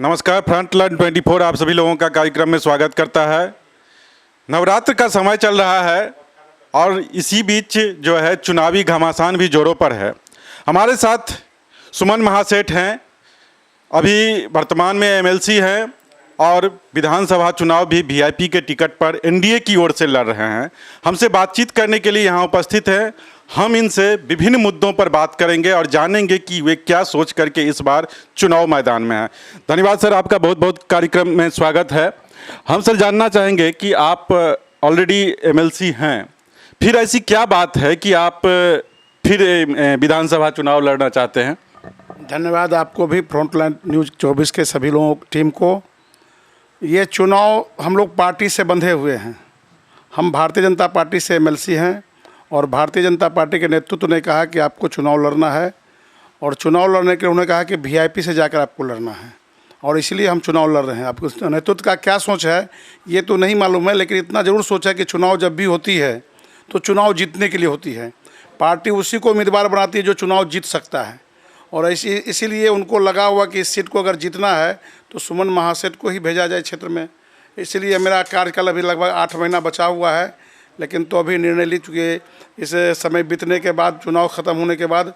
नमस्कार, फ्रंटलाइन 24 आप सभी लोगों का कार्यक्रम में स्वागत करता है। नवरात्र का समय चल रहा है और इसी बीच जो है चुनावी घमासान भी जोरों पर है। हमारे साथ सुमन महासेठ हैं, अभी वर्तमान में एमएलसी हैं और विधानसभा चुनाव भी वीआईपी के टिकट पर एनडीए की ओर से लड़ रहे हैं। हमसे बातचीत करने के लिए यहाँ उपस्थित हैं। हम इनसे विभिन्न मुद्दों पर बात करेंगे और जानेंगे कि वे क्या सोच करके इस बार चुनाव मैदान में हैं। धन्यवाद सर, आपका बहुत बहुत कार्यक्रम में स्वागत है। हम सर जानना चाहेंगे कि आप ऑलरेडी एमएलसी हैं, फिर ऐसी क्या बात है कि आप फिर विधानसभा चुनाव लड़ना चाहते हैं? धन्यवाद आपको भी, फ्रंटलाइन न्यूज़ 24 के सभी लोगों टीम को। ये चुनाव हम लोग पार्टी से बंधे हुए हैं। हम भारतीय जनता पार्टी से एमएलसी हैं और भारतीय जनता पार्टी के नेतृत्व ने कहा कि आपको चुनाव लड़ना है और चुनाव लड़ने के लिए उन्होंने कहा कि वीआईपी से जाकर आपको लड़ना है और इसलिए हम चुनाव लड़ रहे हैं। आपको नेतृत्व का क्या सोच है ये तो नहीं मालूम है, लेकिन इतना ज़रूर सोचा कि चुनाव जब भी होती है तो चुनाव जीतने के लिए होती है। पार्टी उसी को उम्मीदवार बनाती है जो चुनाव जीत सकता है और इसीलिए उनको लगा हुआ कि इस सीट को अगर जीतना है तो सुमन महासेठ को ही भेजा जाए क्षेत्र में। इसलिए मेरा कार्यकाल अभी लगभग 8 महीना बचा हुआ है, लेकिन तो अभी निर्णय ले चुके। इस समय बीतने के बाद, चुनाव ख़त्म होने के बाद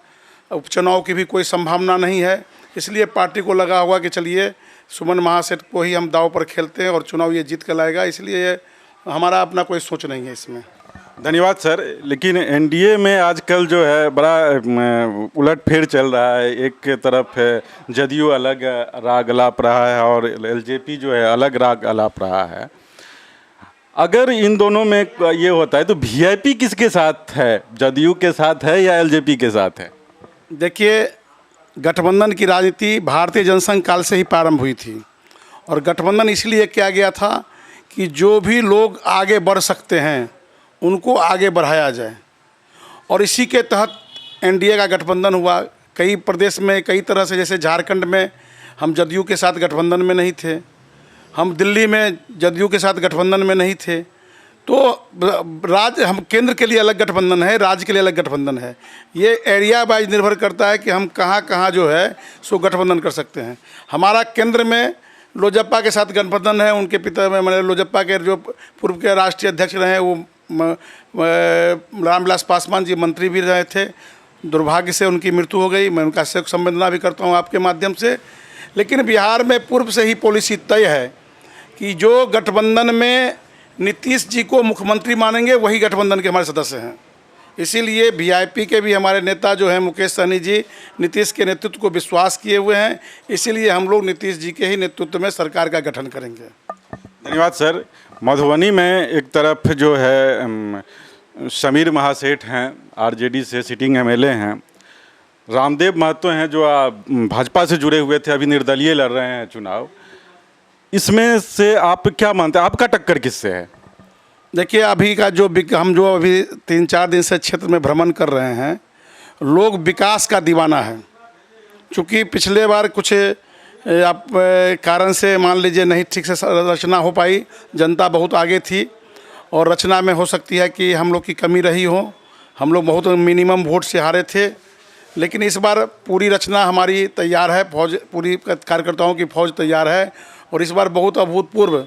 उपचुनाव की भी कोई संभावना नहीं है, इसलिए पार्टी को लगा हुआ कि चलिए सुमन महासेठ को ही हम दांव पर खेलते हैं और चुनाव ये जीत कर लाएगा। इसलिए हमारा अपना कोई सोच नहीं है इसमें। धन्यवाद सर। लेकिन एनडीए में आजकल जो है बड़ा उलटफेर चल रहा है। एक तरफ है जदयू अलग राग अलाप रहा है और एलजेपी जो है अलग राग अलाप रहा है। अगर इन दोनों में ये होता है तो वीआईपी किसके साथ है? जदयू के साथ है या एलजेपी के साथ है? देखिए, गठबंधन की राजनीति भारतीय जनसंघ काल से ही प्रारंभ हुई थी और गठबंधन इसलिए किया गया था कि जो भी लोग आगे बढ़ सकते हैं उनको आगे बढ़ाया जाए और इसी के तहत एनडीए का गठबंधन हुआ। कई प्रदेश में कई तरह से, जैसे झारखंड में हम जदयू के साथ गठबंधन में नहीं थे, हम दिल्ली में जदयू के साथ गठबंधन में नहीं थे। तो हम केंद्र के लिए अलग गठबंधन है, राज्य के लिए अलग गठबंधन है। ये एरिया वाइज निर्भर करता है कि हम कहाँ कहाँ जो है सो गठबंधन कर सकते हैं। हमारा केंद्र में लोजप्पा के साथ गठबंधन है। उनके पिता में मैंने लोजप्पा के जो पूर्व के राष्ट्रीय अध्यक्ष रहे वो रामविलास पासवान जी मंत्री भी रहे थे। दुर्भाग्य से उनकी मृत्यु हो गई। मैं उनका शोक संवेदना भी करता हूँ आपके माध्यम से। लेकिन बिहार में पूर्व से ही पॉलिसी तय है कि जो गठबंधन में नीतीश जी को मुख्यमंत्री मानेंगे वही गठबंधन के हमारे सदस्य हैं। इसीलिए वीआईपी के भी हमारे नेता जो हैं मुकेश सहनी जी नीतीश के नेतृत्व को विश्वास किए हुए हैं। इसीलिए हम लोग नीतीश जी के ही नेतृत्व में सरकार का गठन करेंगे। धन्यवाद सर। मधुबनी में एक तरफ जो है समीर महासेठ हैं, आरजेडी से सिटिंग एमएलए हैं। रामदेव महतो हैं जो भाजपा से जुड़े हुए थे, अभी निर्दलीय लड़ रहे हैं चुनाव। इसमें से आप क्या मानते हैं, आपका टक्कर किससे है? देखिए, अभी का हम जो अभी 3-4 दिन से क्षेत्र में भ्रमण कर रहे हैं, लोग विकास का दीवाना है। चूँकि पिछले बार कुछ आप कारण से मान लीजिए नहीं ठीक से रचना हो पाई, जनता बहुत आगे थी और रचना में हो सकती है कि हम लोग की कमी रही हो। हम लोग बहुत मिनिमम वोट से हारे थे, लेकिन इस बार पूरी रचना हमारी तैयार है। फौज, पूरी कार्यकर्ताओं की फौज तैयार है और इस बार बहुत अभूतपूर्व,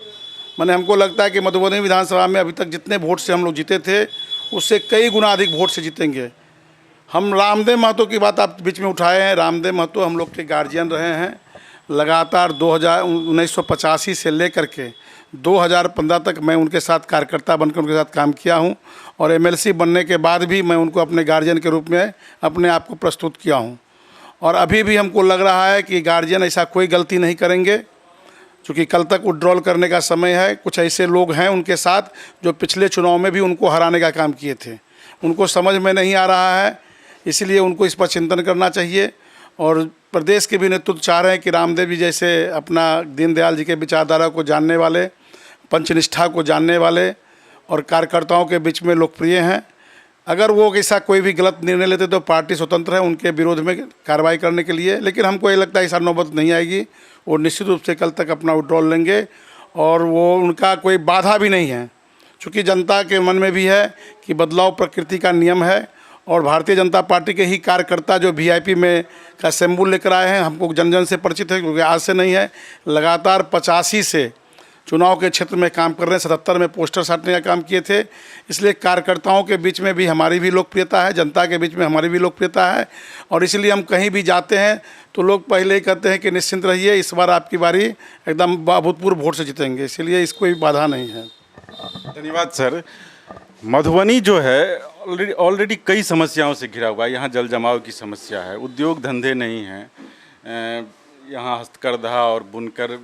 मैंने हमको लगता है कि मधुबनी विधानसभा में अभी तक जितने वोट से हम लोग जीते थे उससे कई गुना अधिक वोट से जीतेंगे। हम रामदेव महतो की बात आप बीच में उठाए हैं। रामदेव महतो हम लोग के गार्जियन रहे हैं। लगातार 1985 से लेकर के 2015 तक मैं उनके साथ कार्यकर्ता बनकर उनके साथ काम किया हूं और एमएलसी बनने के बाद भी मैं उनको अपने गार्जियन के रूप में अपने आप को प्रस्तुत किया हूं और अभी भी हमको लग रहा है कि गार्जियन ऐसा कोई गलती नहीं करेंगे। चूँकि कल तक विड्रॉल करने का समय है। कुछ ऐसे लोग हैं उनके साथ जो पिछले चुनाव में भी उनको हराने का काम किए थे, उनको समझ में नहीं आ रहा है, इसलिए उनको इस पर चिंतन करना चाहिए। और प्रदेश के भी नेतृत्व चाह रहे हैं कि रामदेव जी जैसे अपना दीनदयाल जी के विचारधारा को जानने वाले, पंचनिष्ठा को जानने वाले और कार्यकर्ताओं के बीच में लोकप्रिय हैं। अगर वो ऐसा कोई भी गलत निर्णय लेते तो पार्टी स्वतंत्र है उनके विरोध में कार्रवाई करने के लिए, लेकिन हमको ये लगता है ऐसा नौबत नहीं आएगी। वो निश्चित रूप से कल तक अपना विड्रॉल लेंगे और वो उनका कोई बाधा भी नहीं है, क्योंकि जनता के मन में भी है कि बदलाव प्रकृति का नियम है और भारतीय जनता पार्टी के ही कार्यकर्ता जो वीआईपी में का सिंबल लेकर आए हैं, हमको जन जन से परिचित है, क्योंकि आज से नहीं है, लगातार 85 से चुनाव के क्षेत्र में काम कर रहे हैं। 77 में पोस्टर साटने का काम किए थे। इसलिए कार्यकर्ताओं के बीच में भी हमारी भी लोकप्रियता है, जनता के बीच में हमारी भी लोकप्रियता है, और इसलिए हम कहीं भी जाते हैं तो लोग पहले ही कहते हैं कि निश्चिंत रहिए, इस बार आपकी बारी एकदम अभूतपूर्व वोट से जीतेंगे। इसलिए इसको कोई बाधा नहीं है। धन्यवाद सर। मधुबनी जो है ऑलरेडी कई समस्याओं से घिरा हुआ है। यहाँ जल जमाव की समस्या है, उद्योग धंधे नहीं हैं, यहाँ हस्तकरघा और बुनकर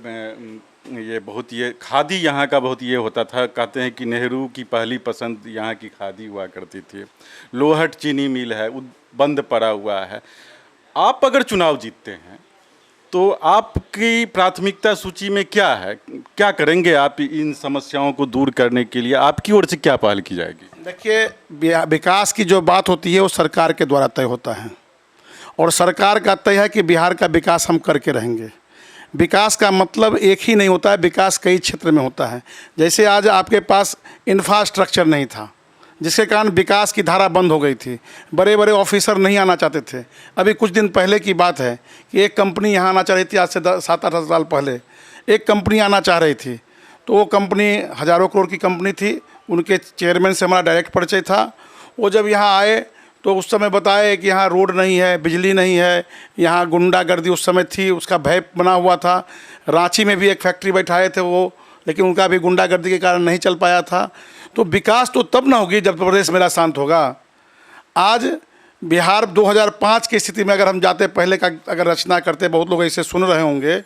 ये बहुत, ये खादी यहाँ का बहुत ये होता था। कहते हैं कि नेहरू की पहली पसंद यहाँ की खादी हुआ करती थी। लोहट चीनी मिल है, बंद पड़ा हुआ है। आप अगर चुनाव जीतते हैं तो आपकी प्राथमिकता सूची में क्या है? क्या करेंगे आप इन समस्याओं को दूर करने के लिए? आपकी ओर से क्या पहल की जाएगी? देखिए, विकास की जो बात होती है वो सरकार के द्वारा तय होता है, और सरकार का तय है कि बिहार का विकास हम करके रहेंगे। विकास का मतलब एक ही नहीं होता है, विकास कई क्षेत्र में होता है। जैसे आज आपके पास इंफ्रास्ट्रक्चर नहीं था, जिसके कारण विकास की धारा बंद हो गई थी। बड़े बड़े ऑफिसर नहीं आना चाहते थे। अभी कुछ दिन पहले की बात है कि एक कंपनी यहाँ आना चाह रही थी, आज से 7-8 साल पहले एक कंपनी आना चाह रही थी, तो वो कंपनी हज़ारों करोड़ की कंपनी थी। उनके चेयरमैन से हमारा डायरेक्ट परिचय था। वो जब यहाँ आए तो उस समय बताए कि यहाँ रोड नहीं है, बिजली नहीं है, यहाँ गुंडागर्दी उस समय थी, उसका भय बना हुआ था। रांची में भी एक फैक्ट्री बैठाए थे वो, लेकिन उनका भी गुंडागर्दी के कारण नहीं चल पाया था। तो विकास तो तब ना होगी जब प्रदेश मेरा शांत होगा। आज बिहार 2005 की स्थिति में अगर हम जाते, पहले का अगर रचना करते, बहुत लोग ऐसे सुन रहे होंगे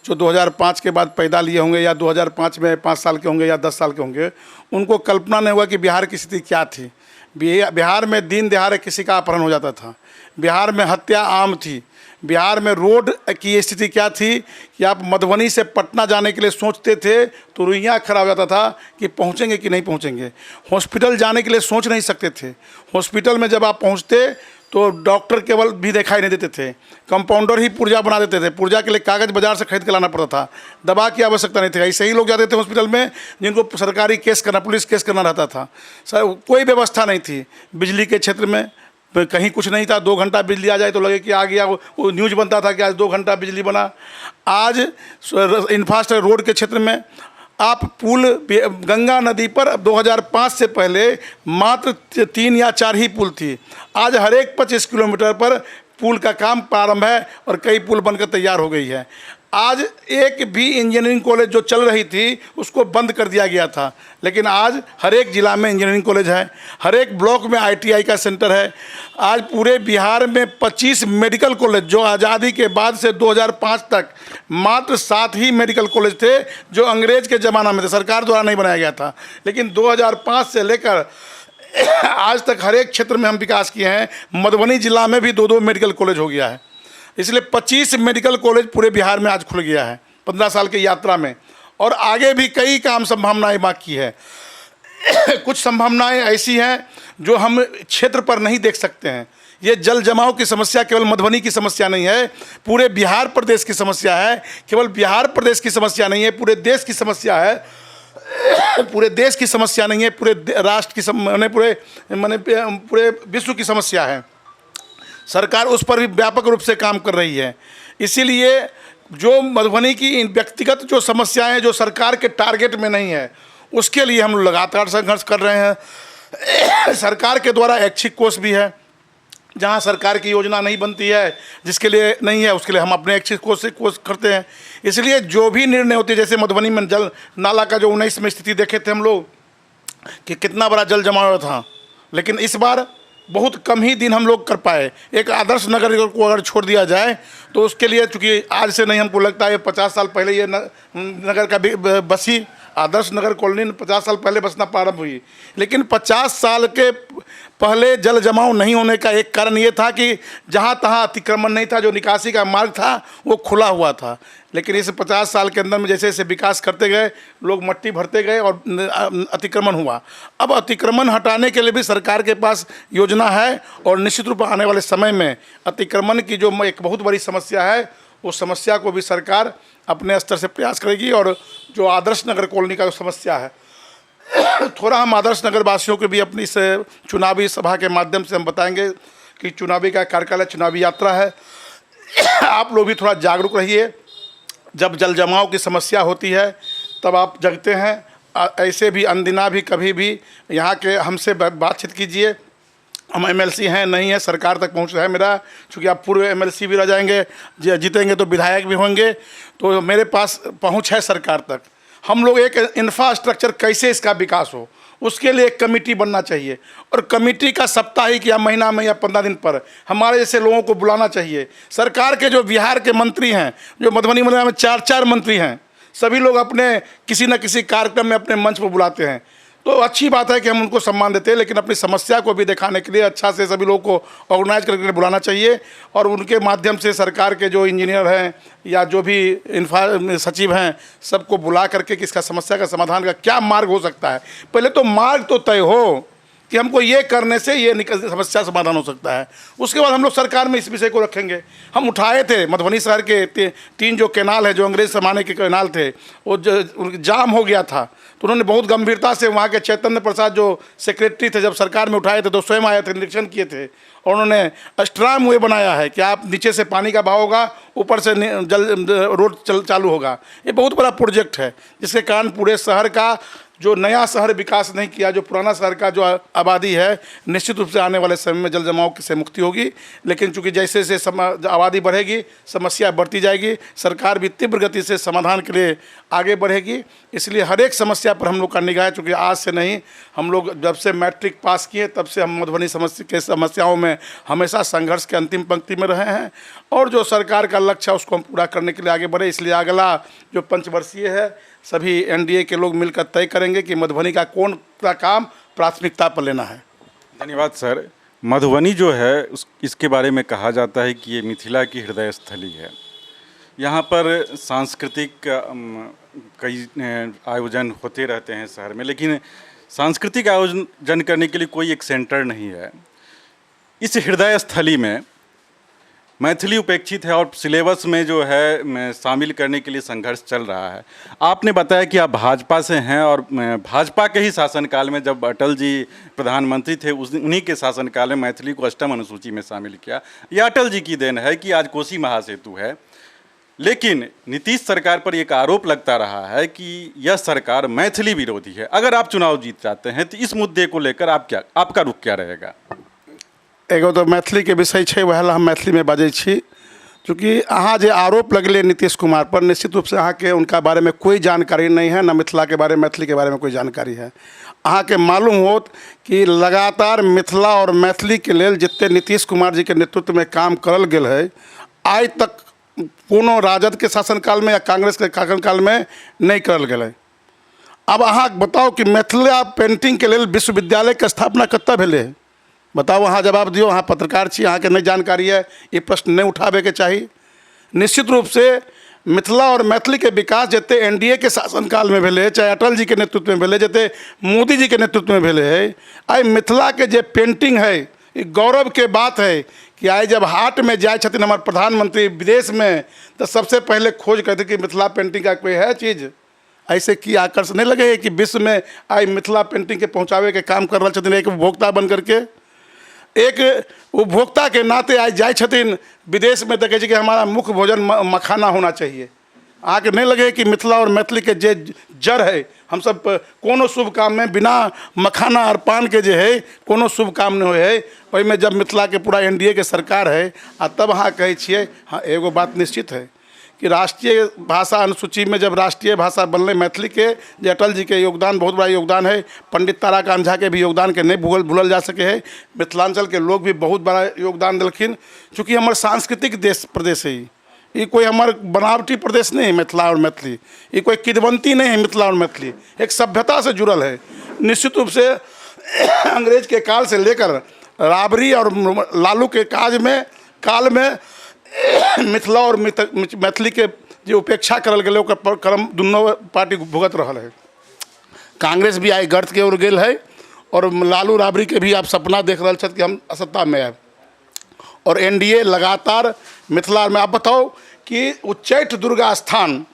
जो 2005 के बाद पैदा लिए होंगे, या 2005 में 5 साल के होंगे या 10 साल के होंगे, उनको कल्पना नहीं हुआ कि बिहार की स्थिति क्या थी। बिहार में दिन दहाड़े किसी का अपहरण हो जाता था, बिहार में हत्या आम थी, बिहार में रोड की स्थिति क्या थी कि आप मधुबनी से पटना जाने के लिए सोचते थे तो रुइयाँ खड़ा हो जाता था कि पहुँचेंगे कि नहीं पहुँचेंगे। हॉस्पिटल जाने के लिए सोच नहीं सकते थे। हॉस्पिटल में जब आप पहुँचते तो डॉक्टर केवल भी दिखाई नहीं देते थे, कंपाउंडर ही पुर्जा बना देते थे। पुर्जा के लिए कागज़ बाजार से खरीद के लाना पड़ता था, दवा की आवश्यकता नहीं थी। ऐसे ही लोग जाते थे हॉस्पिटल में जिनको सरकारी केस करना, पुलिस केस करना रहता था। सर, कोई व्यवस्था नहीं थी। बिजली के क्षेत्र में कहीं कुछ नहीं था। 2 घंटा बिजली आ जाए तो लगे कि आ गया, वो न्यूज़ बनता था कि आज 2 घंटा बिजली बना। आज इंफ्रास्ट्रक्चर रोड के क्षेत्र में आप पुल, गंगा नदी पर 2005 से पहले मात्र 3 या 4 ही पुल थी। आज हर एक 25 किलोमीटर पर पुल का काम प्रारंभ है और कई पुल बनकर तैयार हो गई है। आज एक भी इंजीनियरिंग कॉलेज जो चल रही थी उसको बंद कर दिया गया था, लेकिन आज हर एक ज़िला में इंजीनियरिंग कॉलेज है, हर एक ब्लॉक में आईटीआई का सेंटर है। आज पूरे बिहार में 25 मेडिकल कॉलेज, जो आज़ादी के बाद से 2005 तक मात्र 7 ही मेडिकल कॉलेज थे जो अंग्रेज़ के ज़माना में थे, सरकार द्वारा नहीं बनाया गया था। लेकिन 2005 से लेकर आज तक हर एक क्षेत्र में हम विकास किए हैं। मधुबनी जिला में भी 2-2 मेडिकल कॉलेज हो गया है। इसलिए 25 मेडिकल कॉलेज पूरे बिहार में आज खुल गया है 15 साल की यात्रा में, और आगे भी कई काम संभावनाएं बाकी है। कुछ संभावनाएं ऐसी हैं जो हम क्षेत्र पर नहीं देख सकते हैं। ये जल जमाव की समस्या केवल मधुबनी की समस्या नहीं है, पूरे बिहार प्रदेश की समस्या है। केवल बिहार प्रदेश की समस्या नहीं है, पूरे देश की समस्या है। पूरे देश की समस्या नहीं है, पूरे राष्ट्र की पूरे विश्व की समस्या है। सरकार उस पर भी व्यापक रूप से काम कर रही है। इसीलिए जो मधुबनी की व्यक्तिगत जो समस्याएं हैं जो सरकार के टारगेट में नहीं है, उसके लिए हम लगातार संघर्ष कर रहे हैं। सरकार के द्वारा ऐच्छिक कोष भी है, जहां सरकार की योजना नहीं बनती है, जिसके लिए नहीं है उसके लिए हम अपने ऐच्छिक कोष से कोष करते हैं। इसलिए जो भी निर्णय होते हैं, जैसे मधुबनी में जल नाला का जो 19 में स्थिति देखे थे हम लोग कि कितना बड़ा जल जमाव था, लेकिन इस बार बहुत कम ही दिन हम लोग कर पाए। एक आदर्श नगर को अगर छोड़ दिया जाए तो उसके लिए, चूँकि आज से नहीं, हमको लगता है 50 साल पहले ये नगर का बसी आदर्श नगर कॉलोनी 50 साल पहले बसना प्रारंभ हुई। लेकिन 50 साल के पहले जल जमाव नहीं होने का एक कारण ये था कि जहाँ तहाँ अतिक्रमण नहीं था, जो निकासी का मार्ग था वो खुला हुआ था। लेकिन इस 50 साल के अंदर में जैसे जैसे विकास करते गए, लोग मट्टी भरते गए और अतिक्रमण हुआ। अब अतिक्रमण हटाने के लिए भी सरकार के पास योजना है, और निश्चित रूप से आने वाले समय में अतिक्रमण की जो एक बहुत बड़ी समस्या है, उस समस्या को भी सरकार अपने स्तर से प्रयास करेगी। और जो आदर्श नगर कॉलोनी का जो समस्या है थोड़ा हम आदर्श नगर वासियों को भी अपनी इस चुनावी सभा के माध्यम से हम बताएंगे कि चुनावी का कार्यकाल है, चुनावी यात्रा है। आप लोग भी थोड़ा जागरूक रहिए। जब जल जमाव की समस्या होती है तब आप जगते हैं। ऐसे भी अनदिना भी कभी भी यहाँ के हमसे बातचीत कीजिए। हम एमएलसी हैं नहीं है, सरकार तक पहुँच है मेरा, चूँकि आप पूर्व एमएलसी भी रह जाएंगे, जीतेंगे तो विधायक भी होंगे, तो मेरे पास पहुँच है सरकार तक। हम लोग एक इंफ्रास्ट्रक्चर कैसे इसका विकास हो उसके लिए एक कमेटी बनना चाहिए, और कमेटी का साप्ताहिक या महीना में या 15 दिन पर हमारे जैसे लोगों को बुलाना चाहिए। सरकार के जो बिहार के मंत्री हैं, जो मधुबनी जिले में 4 मंत्री हैं, सभी लोग अपने किसी न किसी कार्यक्रम में अपने मंच पर बुलाते हैं, तो अच्छी बात है कि हम उनको सम्मान देते हैं, लेकिन अपनी समस्या को भी दिखाने के लिए अच्छा से सभी लोगों को ऑर्गेनाइज करके बुलाना चाहिए, और उनके माध्यम से सरकार के जो इंजीनियर हैं या जो भी इंफ्रा सचिव हैं सबको बुला करके कि इसका समस्या का समाधान का क्या मार्ग हो सकता है। पहले तो मार्ग तो तय हो कि हमको ये करने से ये समस्या समाधान हो सकता है, उसके बाद हम लोग सरकार में इस विषय को रखेंगे। हम उठाए थे मधुबनी शहर के 3 जो कैनाल है, जो अंग्रेज ज़माने के कैनाल थे, वो जाम हो गया था, तो उन्होंने बहुत गंभीरता से वहाँ के चैतन्य प्रसाद जो सेक्रेटरी थे, जब सरकार में उठाए थे तो स्वयं आए थे, निरीक्षण किए थे, और उन्होंने स्ट्रांग वे बनाया है कि आप नीचे से पानी का बहाव होगा, ऊपर से रोड चालू होगा। ये बहुत बड़ा प्रोजेक्ट है जिसके कारण पूरे शहर का जो नया शहर विकास नहीं किया, जो पुराना शहर का जो आबादी है, निश्चित रूप से आने वाले समय में जल जमाव से मुक्ति होगी। लेकिन चूंकि जैसे जैसे आबादी बढ़ेगी समस्या बढ़ती जाएगी, सरकार भी तीव्र गति से समाधान के लिए आगे बढ़ेगी। इसलिए हर एक समस्या पर हम लोग का निगाह है, चूँकि आज से नहीं, हम लोग जब से मैट्रिक पास किए तब से हम मधुबनी समस्याओं में हमेशा संघर्ष के अंतिम पंक्ति में रहे हैं, और जो सरकार का लक्ष्य है उसको हम पूरा करने के लिए आगे बढ़े। इसलिए अगला जो पंचवर्षीय है सभी एनडीए के लोग मिलकर तय करेंगे कि मधुबनी का कौन सा काम प्राथमिकता पर लेना है। धन्यवाद सर। मधुबनी जो है इसके बारे में कहा जाता है कि ये मिथिला की हृदय स्थली है। यहाँ पर सांस्कृतिक कई आयोजन होते रहते हैं शहर में, लेकिन सांस्कृतिक आयोजन करने के लिए कोई एक सेंटर नहीं है। इस हृदय स्थली में मैथिली उपेक्षित है और सिलेबस में जो है शामिल करने के लिए संघर्ष चल रहा है। आपने बताया कि आप भाजपा से हैं, और भाजपा के ही शासनकाल में जब अटल जी प्रधानमंत्री थे उन्हीं के शासनकाल में मैथिली को 8वीं अनुसूची में शामिल किया। यह अटल जी की देन है कि आज कोसी महासेतु है। लेकिन नीतीश सरकार पर एक आरोप लगता रहा है कि यह सरकार मैथिली विरोधी है। अगर आप चुनाव जीत जाते हैं तो इस मुद्दे को लेकर आपका रुख क्या रहेगा? एगो तो मैथिली के विषय है, वह हम मैथिली में बाजै छी। चूँकि अहाँ जे आरोप लगले नीतीश कुमार पर, निश्चित रूप से अहाँ के उनका बारे में कोई जानकारी नहीं है, न मिथिला के बारे में, मैथिली के बारे में कोई जानकारी है। अहाँ के मालूम होत कि लगातार मिथिला और मैथिली के लेल जितने नीतीश कुमार जी के नेतृत्व में काम करल गेल है, आज तक कोनो राजद के शासनकाल में या कांग्रेस के शासनकाल में नहीं करल गेल है। अब अहाँ बताओ कि मिथिला पेंटिंग के लेल विश्वविद्यालय के स्थापना कतऽ भेलै है? बताओ, अहाँ जवाब दियो। अहाँ पत्रकार छी, अहाँ के नहीं जानकारी है, ये प्रश्न नहीं उठावे के चाहिए। निश्चित रूप से मिथिला और मैथिली के विकास जते एनडीए के शासनकाल में भेले, चाहे अटल जी के नेतृत्व में भेले, जते मोदी जी के नेतृत्व में भेले है, आई मिथिला के जे पेंटिंग है, ये गौरव के बात है कि आई जब हाट में जाए छथिन हमारे प्रधानमंत्री विदेश में, तो सबसे पहले खोज करते कि मिथिला पेंटिंग का कोई है चीज़। ऐसे की आकर्षण नहीं लगे कि विश्व में आई मिथिला पेंटिंग के पहुँचावे के काम कर रहा छथिन एक उपभोक्ता बन करके। एक उपभोक्ता के नाते आज जाए छथिन विदेश में, देखे कि हमारा मुख्य भोजन मखाना होना चाहिए। आके नहीं लगे कि मिथिला और मैथिली के जे जड़ है, हम सब कोनो शुभ काम में बिना मखाना और पान के जे है कोनो शुभ काम नहीं हुए है। वही में जब मिथिला के पूरा एनडीए के सरकार है, तब हाँ कहे छिए। हाँ, एगो बात निश्चित है कि राष्ट्रीय भाषा अनुसूची में जब राष्ट्रीय भाषा बनले मैथिली के, जे अटल जी के योगदान बहुत बड़ा योगदान है, पंडित ताराकांत झा के भी योगदान के नहीं भूलल जा सके है। मिथिलांचल के लोग भी बहुत बड़ा योगदान दिलखिन। चूँकि हमारे सांस्कृतिक प्रदेश है, ये कोई हमारे बनावटी प्रदेश नहीं है मिथिला और मैथिली, ये कोई किदवंती नहीं है। मिथिला और मैथिली एक सभ्यता से जुड़ल है। निश्चित रूप से अंग्रेज के काल से लेकर राबरी और लालू के काल में मिथिला और मैथिली के जो उपेक्षा करल गए ओकर क्रम दुनों पार्टी भुगत रहा है। कांग्रेस भी आई गर्त के ओर गेल है, और लालू राबरी के भी आप सपना देख रहे छथि कि हम सत्ता में आए, और एनडीए लगातार मिथिला में। आप बताओ कि उच्चैठ दुर्गा स्थान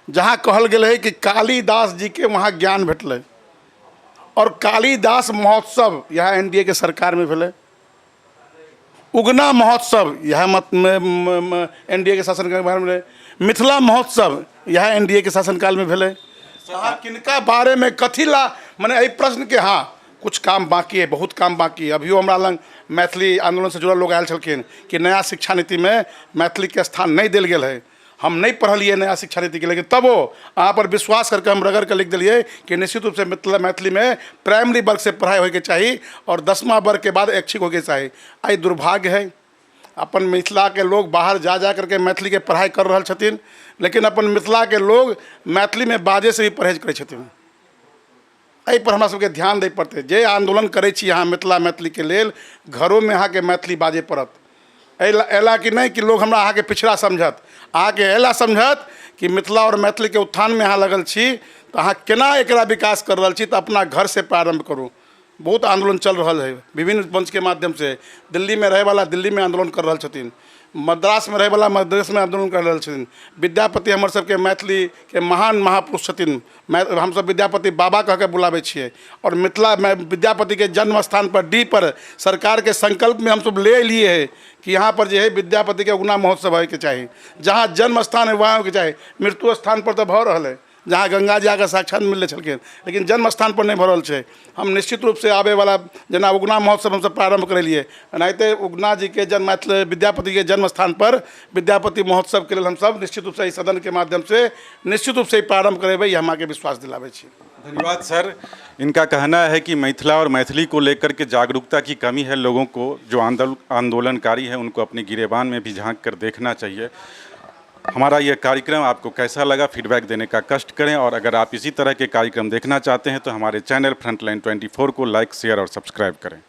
जहाँ कहल गेल है कि कालिदास जी के वहाँ ज्ञान भेटल, और कालिदास महोत्सव यहाँ एनडीए के सरकार में भेले, उगना महोत्सव यहाँ एनडीए के शासनकाल में, मिथिला महोत्सव यहाँ एनडीए के शासनकाल में भेले। किनका बारे में कथी ला माने एहि प्रश्न के हाँ कुछ काम बाकी है, बहुत काम बाकी है। अभियो हमरा लग मैथिली आंदोलन से जुड़ल लोग आयल छलखिन कि नया शिक्षा नीति में मैथिली के स्थान नहीं देल गेल है। हम नहीं पढ़लिए नया शिक्षा नीति के, लेकिन तबो अहाँ पर विश्वास करके हम रगड़ के लिख दिलिए कि निश्चित रूप से मैथिली में प्राइमरी वर्ग से पढ़ाई होके चाहिए और 10वां वर्ग के बाद ऐच्छिक होके चाहिए। आई दुर्भाग्य है अपन मिथिला के लोग बाहर जा करके मैथिली के पढ़ाई कर रहा छथिन, लेकिन अपन मिथिला के लोग मैथिली में बाजे से भी परहेज करै छथिन। एहि पर हमरा सबके ध्यान दै पड़तै। जे आंदोलन करै छी अहाँ मिथिला मैथिली के लेल, घरों में अहाँके मैथिली बाजे पड़त। एला कि नहीं कि लोग हमरा अहाँके पिछड़ा समझत, अहाँके एला समझत कि मिथिला और मैथिली के उत्थान में अहाँ लगल छी तो अहाँ केना एकरा विकास कर रहल छी, तो अपना घर से प्रारंभ करूँ। बहुत आंदोलन चल रहा है विभिन्न मंच के माध्यम से। दिल्ली में रहे वाला दिल्ली में आंदोलन कर रहा छथिन, मद्रास में रहे वाला मद्रास में आंदोलन कर रहा छथिन। विद्यापति हमर सबके मैथिली के महान महापुरुष छथिन, हम सब विद्यापति बाबा कह के बुलावे छिए। और मिथिला में विद्यापति के जन्म स्थान पर डी पर सरकार के संकल्प में हम सब ले लिए है कि यहाँ पर जो है विद्यापति के उगना महोत्सव होय के चाहिए। जहाँ जन्म स्थान है वहाँ होके चाहिए। मृत्यु स्थान पर तो भ रहा है, जहाँ गंगा जी आकर साक्षात मिलने छलखिन, लेकिन जन्म स्थान पर नहीं भरल है। हम निश्चित रूप से आवे वाला जना उगना महोत्सव हम सब प्रारंभ करेलिए, एनाहिते उगना जी के जन्म विद्यापति के जन्म स्थान पर विद्यापति महोत्सव के लिए हम सब निश्चित रूप से इस सदन के माध्यम से निश्चित रूप से प्रारंभ करेबै, हम आके विश्वास दिलावे छी। धन्यवाद सर। इनका कहना है कि मिथिला और मैथिली को लेकर के जागरूकता की कमी है। लोगों को जो आंदोलनकारी है उनको अपने गिरेबान में भी झांक कर देखना चाहिए। हमारा यह कार्यक्रम आपको कैसा लगा, फीडबैक देने का कष्ट करें। और अगर आप इसी तरह के कार्यक्रम देखना चाहते हैं तो हमारे चैनल फ्रंटलाइन 24 को लाइक, शेयर और सब्सक्राइब करें।